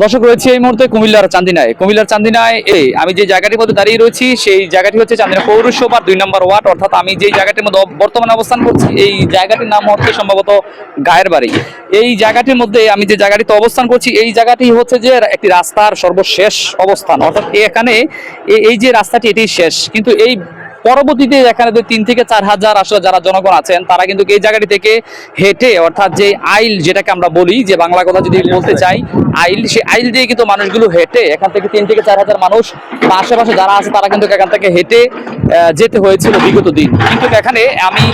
দর্শক, রয়েছে এই মুহূর্তে কুমিল্লার চান্দিনায় আমি যে জায়গাটির মধ্যে দাঁড়িয়ে রয়েছি সেই জায়গাটি হচ্ছে চান্দিনা পৌরসভার 2 নম্বর ওয়ার্ড, অর্থাৎ আমি যে জায়গাটির মধ্যে বর্তমানে অবস্থান করছি এই জায়গাটির নাম হচ্ছে সম্ভবত গায়ের বাড়ি। এই জায়গাটির মধ্যে আমি যে জায়গাটিতে অবস্থান করছি এই জায়গাটি হচ্ছে যে একটি রাস্তার সর্বশেষ অবস্থান, অর্থাৎ এখানে এই যে রাস্তাটি এটি শেষ, কিন্তু এই পরবর্তীতে এখানে 3 থেকে 4 হাজার আসলে যারা জনগণ আছেন তারা কিন্তু এই জায়গাটি থেকে হেঁটে, অর্থাৎ যে আইল যেটাকে আমরা বলি, যে বাংলা কথা যদি বলতে চাই আইল, সেই আইল দিয়ে কিন্তু মানুষগুলো হেঁটে এখান থেকে 3 থেকে 4 হাজার মানুষ বা আশেপাশে যারা আছে তারা কিন্তু এখান থেকে হেঁটে যেতে হয়েছিল বিগত দিন। কিন্তু এখানে আমি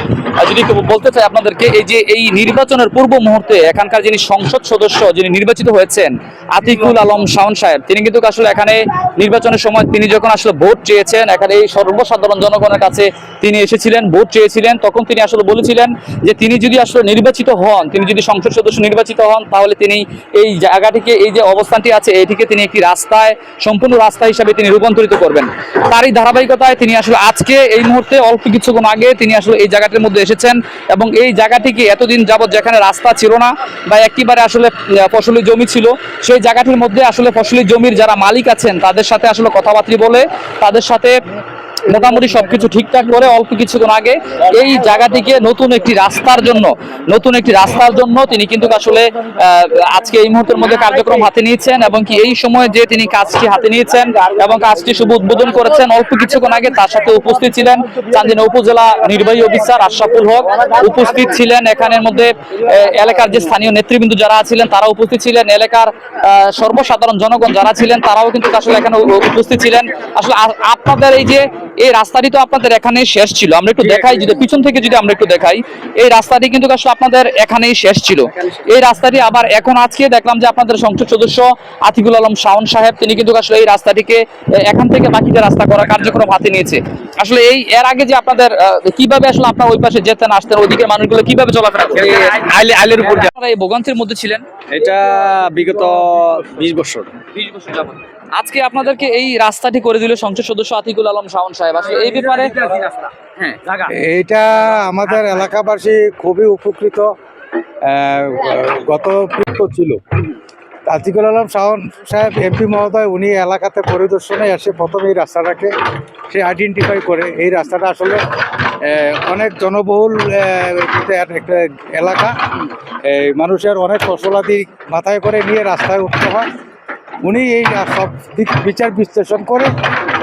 যদি বলতে চাই আপনাদেরকে, এই যে এই নির্বাচনের পূর্ব মুহূর্তে এখানকার যিনি সংসদ সদস্য যিনি নির্বাচিত হয়েছেন আতিকুল আলম শাওন সাহেব, তিনি কিন্তু আসলে এখানে নির্বাচনের সময় তিনি যখন আসলে ভোট চেয়েছেন, এখানে এই সর্বসাধারণ জনগণের কাছে তিনি এসেছিলেন, ভোট চেয়েছিলেন, তখন তিনি আসলে বলেছিলেন যে তিনি যদি আসলে নির্বাচিত হন, তিনি যদি সংসদ সদস্য নির্বাচিত হন, তাহলে তিনি এই জায়গাটিকে, এই যে অবস্থানটি আছে এটিকে তিনি একটি রাস্তায়, সম্পূর্ণ রাস্তা হিসাবে তিনি রূপান্তরিত করবেন। তারই ধারাবাহিকতায় তিনি আসলে আজকে এই মুহূর্তে অল্প কিছুক্ষণ আগে তিনি আসলে এই জায়গাটির মধ্যে এসেছেন এবং এই জায়গাটিকে এতদিন যাবৎ যেখানে রাস্তা ছিল না বা একেবারে আসলে ফসলি জমি ছিল, সেই জায়গাটির মধ্যে আসলে ফসলি জমির যারা মালিক আছেন তাদের সাথে আসলে কথাবার্তা বলে তাদের সাথে মোটামুটি সবকিছু ঠিকঠাক করে অল্প কিছুক্ষণ আগে এই জায়গাটিকে নতুন একটি রাস্তার জন্য তিনি কিন্তু আসলে আজকে এই মুহূর্তের মধ্যে কার্যক্রম হাতে নিয়েছেন এবং কি এই সময় যে তিনি কাজটি হাতে নিয়েছেন এবং কাজটি শুভ উদ্বোধন করেছেন অল্প কিছুক্ষণ আগে, তার সাথে উপস্থিত ছিলেন চান্দিনা উপজেলা নির্বাহী অফিসার আশরাফুল হক, উপস্থিত ছিলেন এখানের মধ্যে এলাকার যে স্থানীয় নেতৃবৃন্দ যারা ছিলেন তারা উপস্থিত ছিলেন, এলাকার সর্বসাধারণ জনগণ যারা ছিলেন তারাও কিন্তু আসলে এখানে উপস্থিত ছিলেন। আসলে আপনাদের এই রাস্তাটি তো আপনাদের এখানেই শেষ ছিল, আমরা একটু দেখাই, যদি পিছন থেকে যদি আমরা একটু দেখাই, এই রাস্তাটি কিন্তু আসলে আপনাদের এখানেই শেষ ছিল। এই রাস্তাটি আবার এখন আজকে দেখলাম যে আপনাদের সংসদ সদস্য আতিকুল আলম শাওন সাহেব তিনি কিন্তু আসলে এই রাস্তাটিকে এখান থেকে বাকিতে রাস্তা করার কার্যক্রম হাতে নিয়েছে। আসলে এর আগে যে আপনাদের কিভাবে আসলে আপনার ওই পাশে যেতেন আসতেন, ওইদিকে মানুষগুলো কিভাবে চলাফেরা করতেন আইলের উপর, আপনারা এই ভোগান্তির মধ্যে ছিলেন? এটা বিগত 20 বছর। 20 বছর যাবত আজকে আপনাদেরকে এই রাস্তাটি করে দিল সংসদ সদস্য আতিকুল আলম শাওন সাহেব, আসলে এই ব্যাপারে হ্যাঁ, এইটা আমাদের এলাকাবাসী খুবই উপকৃত। গত ছিল আতিকুল আলম শাওন সাহেব এমপি মহোদয়, উনি এলাকাতে পরিদর্শনে এসে প্রথমে এই রাস্তাটাকে সে আইডেন্টিফাই করে। এই রাস্তাটা আসলে অনেক জনবহুল একটা এলাকা, এই মানুষের অনেক ফসলাদি মাথায় করে নিয়ে রাস্তায় উঠতে হয়। উনি এই সব দিক বিচার বিশ্লেষণ করে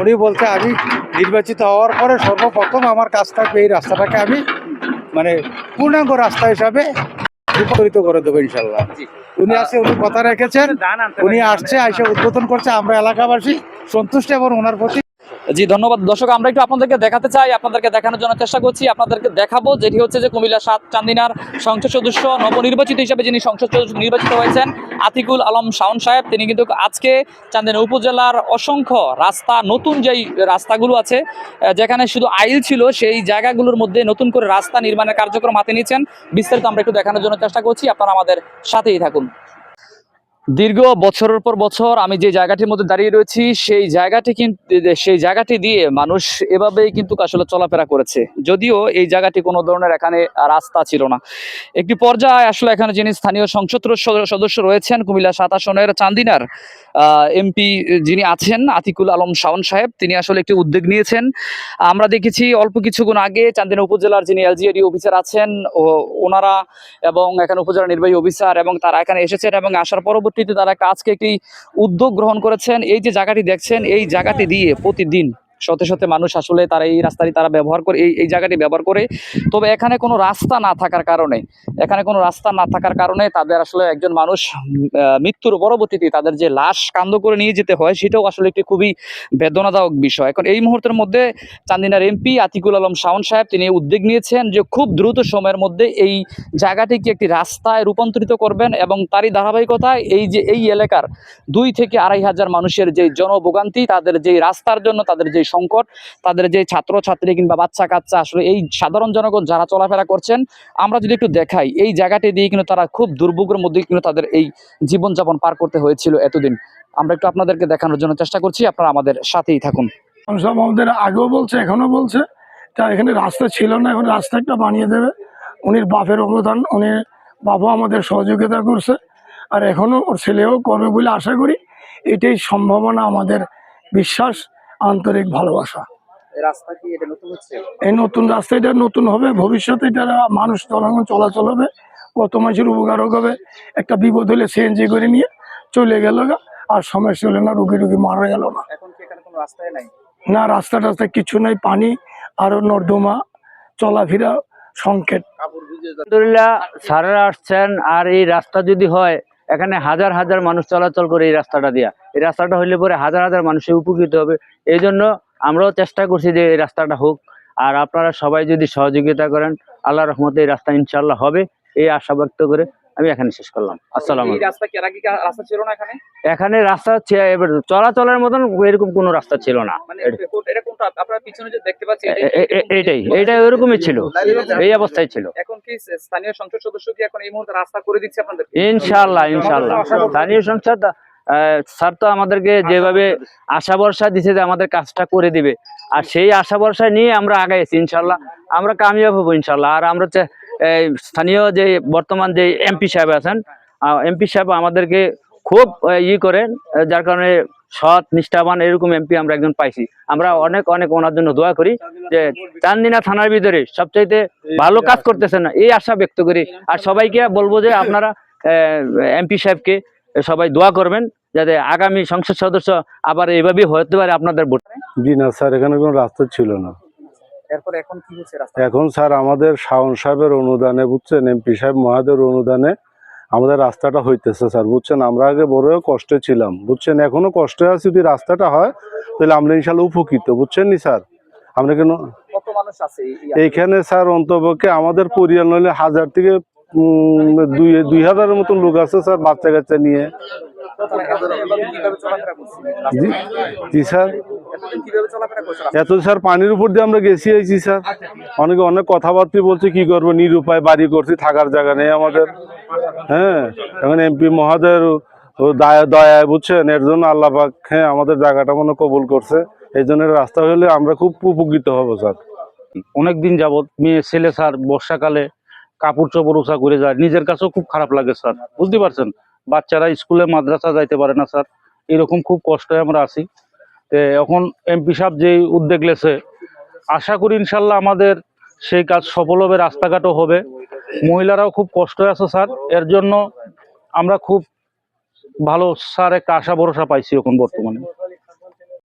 উনি বলছে আমি নির্বাচিত হওয়ার পরে সর্বপ্রথম আমার কাজ থাকবে এই রাস্তাটাকে আমি মানে পূর্ণাঙ্গ রাস্তা হিসাবে রূপান্তরিত করে দেবো ইনশাল্লাহ। উনি আসছে, উনি কথা রেখেছেন, উনি আসছে, এসে উদ্বোধন করছে, আমরা এলাকাবাসী সন্তুষ্ট এবং ওনার প্রতি। জি ধন্যবাদ। দর্শক, আমরা একটু আপনাদেরকে দেখাতে চাই, আপনাদেরকে দেখানোর জন্য চেষ্টা করছি, আপনাদেরকে দেখাবো যেটি হচ্ছে যে কুমিল্লা 7 চান্দিনার সংসদ সদস্য নবনির্বাচিত হিসেবে যিনি সংসদ সদস্য নির্বাচিত হয়েছেন আতিকুল আলম শাওন সাহেব, তিনি কিন্তু আজকে চান্দিনা উপজেলার অসংখ্য রাস্তা, নতুন যেই রাস্তাগুলো আছে যেখানে শুধু আইল ছিল সেই জায়গাগুলোর মধ্যে নতুন করে রাস্তা নির্মাণের কার্যক্রম হাতে নিয়েছেন। বিস্তারিত আমরা একটু দেখানোর জন্য চেষ্টা করছি, আপনারা আমাদের সাথেই থাকুন। দীর্ঘ বছরের পর বছর আমি যে জায়গাটির মধ্যে দাঁড়িয়ে রয়েছি সেই জায়গাটি দিয়ে মানুষ এভাবেই কিন্তু আসলে চলাফেরা করেছে, যদিও এই জায়গাটি কোনো ধরনের এখানে রাস্তা ছিল না। একটি পর্যায়ে আসলে এখানে যিনি স্থানীয় সংসদ সদস্য রয়েছেন কুমিল্লা 7 আসনের চান্দিনার এমপি যিনি আছেন আতিকুল আলম শাওন সাহেব, তিনি আসলে একটি উদ্যোগ নিয়েছেন। আমরা দেখেছি অল্প কিছুক্ষণ আগে চান্দিনা উপজেলার যিনি এলজিইডি অফিসার আছেন ওনারা এবং এখানে উপজেলা নির্বাহী অফিসার এবং তারা এখানে এসেছেন এবং আসার পরবর্তীতে তারা আজকে একটি উদ্যোগ গ্রহণ করেছেন। এই যে জায়গাটি দেখছেন এই জায়গাটি দিয়ে প্রতিদিন শত শত মানুষ আসলে তারা এই রাস্তাটি তারা ব্যবহার করে, এই জায়গাটি ব্যবহার করে। তবে এখানে কোনো রাস্তা না থাকার কারণে তাদের আসলে একজন মানুষ মৃত্যুর পরবর্তীতে তাদের যে লাশ কান্দ করে নিয়ে যেতে হয় সেটাও আসলে একটি খুবই বেদনাদায়ক বিষয়। এখন এই মুহূর্তের মধ্যে চান্দিনার এমপি আতিকুল আলম শাওন সাহেব তিনি উদ্যোগ নিয়েছেন যে খুব দ্রুত সময়ের মধ্যে এই জায়গাটিকে একটি রাস্তায় রূপান্তরিত করবেন এবং তারই ধারাবাহিকতায় এই এলাকার 2 থেকে 2.5 হাজার মানুষের যে জনভোগান্তি, তাদের যে রাস্তার জন্য তাদের যে সংকট, তাদের যে ছাত্রছাত্রী কিংবা বাচ্চা কাচ্চা আসলে এই সাধারণ জনগণ যারা চলাফেরা করছেন, আমরা যদি একটু দেখাই এই জায়গাটি দিয়ে কিন্তু তারা খুব দুর্ভোগের মধ্যে কিন্তু তাদের এই জীবনযাপন পার করতে হয়েছিল এতদিন। আমরা একটু আপনাদেরকে দেখানোর জন্য চেষ্টা করছি, আপনারা আমাদের সাথেই থাকুন। আমাদের আগেও বলছে, এখনো বলছে, তা এখানে রাস্তা ছিল না, এখন রাস্তা একটা বানিয়ে দেবে। উনির বাপের অনুদান, উনি বাবা আমাদের সহযোগিতা করছে। আর এখনো ওর ছেলেও করবে বলে আশা করি। এটাই সম্ভাবনা, আমাদের বিশ্বাস, আন্তরিক ভালোবাসা। এই রাস্তা কি এটা নতুন হচ্ছে? এই নতুন রাস্তা, এটা নতুন হবে, ভবিষ্যতে এটা মানুষ জনগণ চলাচল হবে, কত মানুষের উপকার হবে। একটা বিপদ হলে সিএনজি করে নিয়ে চলে গেল গা, আর সমস্যা হলে না, রুগী মারা গেল না। এখন কি এখানে কোনো রাস্তাই নাই? না, রাস্তা টাস্তা কিছু নাই, পানি আর নর্দমা, চলাফেরা সংকেত। আলহামদুলিল্লাহ স্যারেরা আসছেন, আর এই রাস্তা যদি হয়, এখানে হাজার হাজার মানুষ চলাচল করে এই রাস্তাটা দিয়া। এই রাস্তাটা হইলে পরে হাজার হাজার মানুষের উপকৃত হবে। এই জন্য আমরাও চেষ্টা করছি যে এই রাস্তাটা হোক, আর আপনারা সবাই যদি সহযোগিতা করেন, আল্লাহর রহমতে এই রাস্তা ইনশাল্লাহ হবে, এই আশা ব্যক্ত করে আমি এখানে শেষ করলাম। আসসালামু এই আলাইকুম। রাস্তা কি এর আগে কি রাস্তা ছিল না এখানে? এখানে রাস্তা এবার চলাচলের মতন এরকম কোনো রাস্তা ছিল না। মানে এটা কোনটা আপনারা পিছনে যে দেখতে পাচ্ছি এইটাই ওইরকমই ছিল, এই অবস্থায় ছিল। এখন কি স্থানীয় সংসদ সদস্য কি এখন এই মুহূর্তে রাস্তা করে দিচ্ছে আপনাদের? ইনশাল্লাহ স্থানীয় সংসদ স্যার তো আমাদেরকে যেভাবে আশা ভরসা দিছে যে আমাদের কাজটা করে দিবে, আর সেই আশা ভরসা নিয়ে আমরা আগাইছি। ইনশাল্লাহ আমরা কামিয়াব হবো ইনশাল্লাহ। আর আমরা স্থানীয় যে বর্তমান যে এমপি সাহেব আছেন, এমপি সাহেব আমাদেরকে খুব করেন, যার কারণে সৎ নিষ্ঠাবান এরকম এমপি আমরা একজন পাইছি। আমরা অনেক অনেক ওনার জন্য দোয়া করি যে চান্দিনা থানার ভিতরে সবচাইতে ভালো কাজ করতেছেন না, এই আশা ব্যক্ত করি। আর সবাইকে বলবো যে আপনারা এমপি সাহেবকে সবাই দোয়া করবেন, যাতে আগামী সংসদ সদস্য আবার এইভাবেই হতে পারে আপনাদের ভোট। জি না স্যার, এখানে কোনো রাস্তা ছিল না। এরপর এখন কি হচ্ছে রাস্তা? এখন স্যার আমাদের শাওন সাহেবের অনুদানে, বুঝছেন, এমপি সাহেব মহাদের অনুদানে আমাদের রাস্তাটা হইতেছে স্যার, বুঝছেন। আমরা আগে বড় কষ্টে ছিলাম, বুঝছেন, এখনো কষ্টে আছি। যদি রাস্তাটা হয় তাহলে আমরা ইনশাল্লাহ উপকৃত, বুঝছেন নি স্যার। আমরা কেন কত মানুষ আছে এইখানে স্যার, অন্তপক্ষে আমাদের পরিবার নইলে 1000 থেকে 2000-এর মতন লোক আছে স্যার, বাচ্চা কাচ্চা নিয়ে। জি জি স্যার, এত স্যার পানির উপর দিয়ে আমরা গেছি আইছি স্যার। অনেকে অনেক কথাবার্তা বলছে, কি করবো, নিরুপায় বাড়ি করছি, থাকার জায়গা নেই আমাদের। হ্যাঁ, এখন এমপি মহাদের দয়ায়, বুঝছেন, এর জন্য আল্লাহ পাক আমাদের জায়গাটা মনে কবুল করছে। এই জন্য রাস্তা হলে আমরা খুব উপকৃত হবো স্যার। অনেকদিন যাবত মেয়ে ছেলে স্যার বর্ষাকালে কাপড় চোপড় উঁচা করে যায়, নিজের কাছেও খুব খারাপ লাগে স্যার, বুঝতে পারছেন। বাচ্চারা স্কুলে মাদ্রাসা যাইতে পারে না স্যার, এরকম খুব কষ্টে আমরা আছি। এখন এমপি সাহেব যে উদ্যোগ লেছে, আশা করি ইনশাল্লাহ আমাদের সেই কাজ সফল হবে, রাস্তাঘাটও হবে। মহিলারাও খুব কষ্ট আছে স্যার, এর জন্য আমরা খুব ভালো স্যার একটা আশা ভরসা পাইছি এখন বর্তমানে।